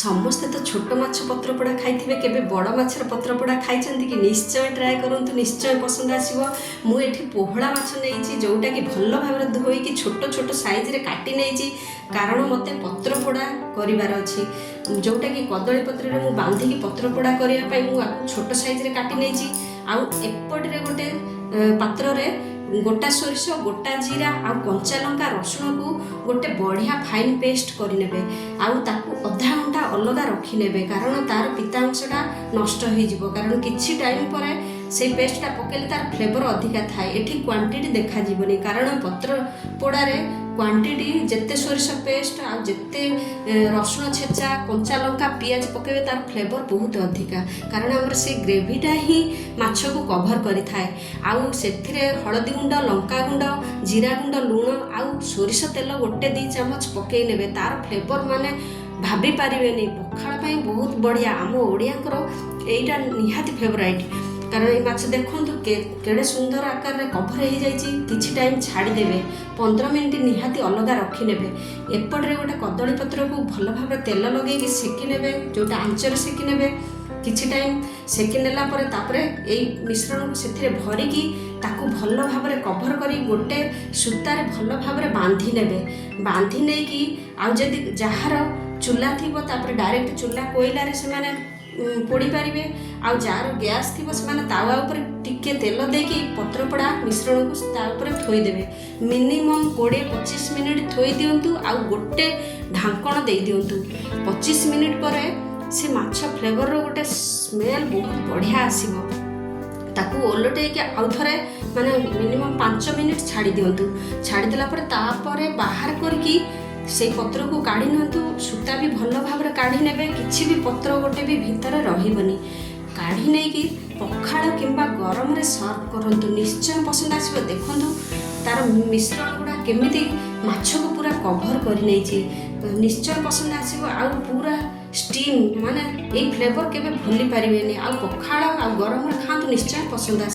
समस्ते तो छोट माछ पत्रपोड़ा खाई केबे बड़ माछर पत्रपोड़ा खाई कि निश्चय ट्राए करूँ निश्चय पसंद आसो। मुझे पोहला माछ नहीं जोटा कि भल भाव धोईकी छोट छोट साइज रे काटी नहीं कारण मते पत्रपोड़ा करार अच्छी जोटा कि कदली पत्र में बांधिकी पत्रपोड़ा करने छोट साइज रे काटी नहीं आउपटे गोटे पात्र रे गोटा सोरिष गोटा जीरा आ कंचा लंका रसुण को गोटे बढ़िया फाइन पेस्ट करने आधा घंटा अलग रखिने कारण तार पिता अंशटा नष्ट हो कारण किसी टाइम पर से पेस्टा पकेले तार फ्लेवर अधिका थाए। एठी क्वांटिटी देखा जीवनी कारण पत्र पोड़ारे क्वांटिटी जेते सोरिष पेस्ट आ जेते रसुण छेचा कंचा लंका पियाज पकेबे तार फ्लेवर बहुत अधिका कारण हमर से ग्रेवीटा ही माछ को कभर करि थाए। आउ सेथिरे हळदी गुंड लंका गुंड जीरा गुंड लूण आउ सोरिष तेल गोटे 2 चामच पकई नेबे तार फ्लेवर माने भाभी पारिबेनी पखाळ बहुत बढ़िया। आम ओडियांकर एटा निहाती फेवराइट कारण ये माछ देखु केड़े सुंदर आकार रे कभर हो जाइए। किछि टाइम छाड़देवे 15 मिनिट निहाती अलग रखिने। एपटे गोटे कदली पत्र को भल भाव तेल लगे सेकी ने जोटा आंचर सेकी ने किछि टाइम सेकी नेला तापरे एई मिश्रण को सेथिरे भरिकी ताकू भल भाव कभर करी गोटे सूतारे भल भाव बांधि नेबे। बांधि नहीं कि आउ जदि जहार चूल्हा थी डायरेक्ट चूल्हा कोईला रे से माने पोड़ी पारे आउ जार गैस थी से तावा उपर टिके तेल देकी पत्रपोड़ा मिश्रण को तापर थोईदेवे मिनिमम 20-25 मिनिट थोई दिंतु आउ गोटे ढांकण दे दिंतु 25 मिनिट पर से माछ फ्लेवर रो गोटे स्मेल बहुत बढ़िया आसीबो। ताकू ओलटे के आउ थरे माने मिनिमम 5 मिनिट छाड़ी दिंतु छाड़ी देला पर तापर बाहर करके से पत्र को काढ़ी नियंतु सूता भी भल भाव काढ़ी नेबे किछि भी पत्र गोटे भी भितर रहिबनी काढ़ी नहीं कि पखाड़ किंबा गरम रे सर्व करंतु निश्चय पसंद आसीबो। देखंतु तार मिश्रण गुड़ा केमिति माछ को पूरा कभर करि नैछि निश्चय पसंद आसीबो। आ पूरा स्टीम माने ए फ्लेवर केबे भूली पारिबेनी आ पखाड़ आ गरम रे खांतु निश्चय पसंद आसीबो।